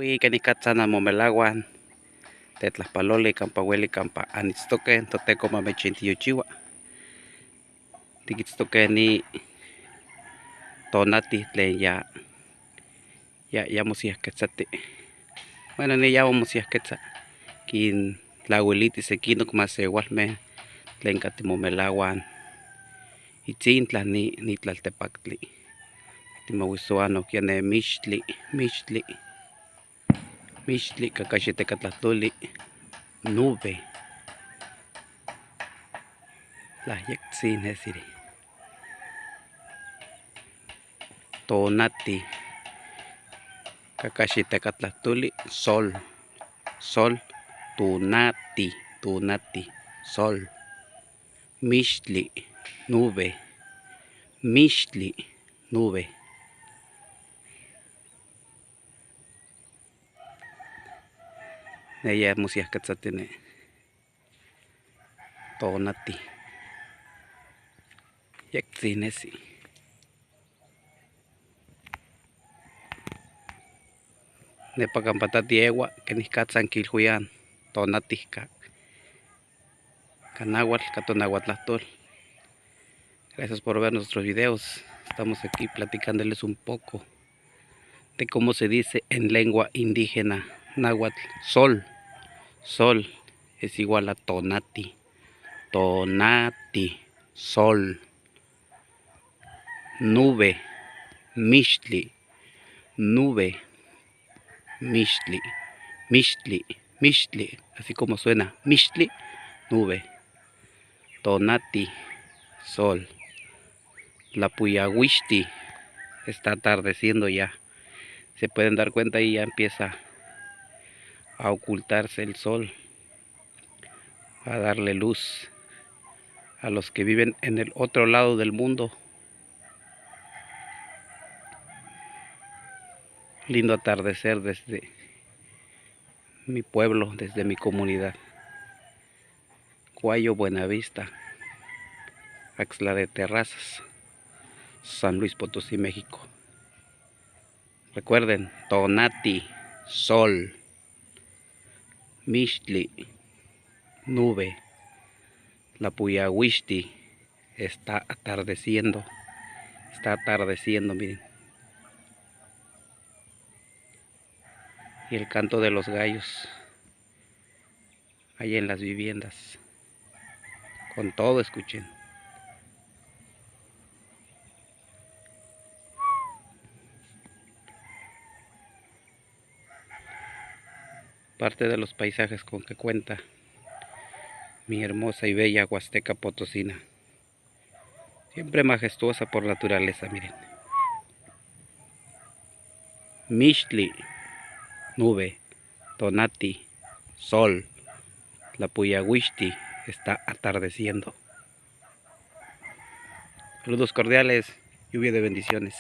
Wi canicatana momelaguan tetlaspaloli campa hueli campa anitztoque toteco mamechintiyuchiua tiquitztoque ni tonati tlen ya mosiahquetzati. Bueno, ni ya mosiahquetza kin tlauilitis sequinoc maseualmeh tlen cateh momelaguan itzintla ni tlaltepactli timauisuah nohquia ne mixtli cacaxitecatlahtoli nube tlahyectzin nesiri tonati cacaxitecatlahtoli sol tunati sol mixtli nube neya mosiahquetzatine tonati yectzin nesi nepa campa tatieua quenicatza quilhuian tonati ca nahuatl ca tonahuatlahtol. Gracias por ver nuestros videos. Estamos aquí platicándoles un poco de cómo se dice en lengua indígena náhuatl sol es igual a tonati, sol, nube, mixtli, así como suena, mixtli, nube, tonati, sol, tlapuyahuixti, está atardeciendo ya, se pueden dar cuenta y ya empieza a ocultarse el sol, a darle luz a los que viven en el otro lado del mundo. Lindo atardecer desde mi pueblo, desde mi comunidad. Cuayo Buenavista, Axtla de Terrazas, San Luis Potosí, México. Recuerden, tonati, sol, mixtli, nube, tlapuyahuixti, está atardeciendo, miren. Y el canto de los gallos ahí en las viviendas. Con todo escuchen. Parte de los paisajes con que cuenta mi hermosa y bella Huasteca Potosina. Siempre majestuosa por naturaleza, miren. Mixtli, nube, tonati, sol, tlapuyahuixti, está atardeciendo. Saludos cordiales, lluvia de bendiciones.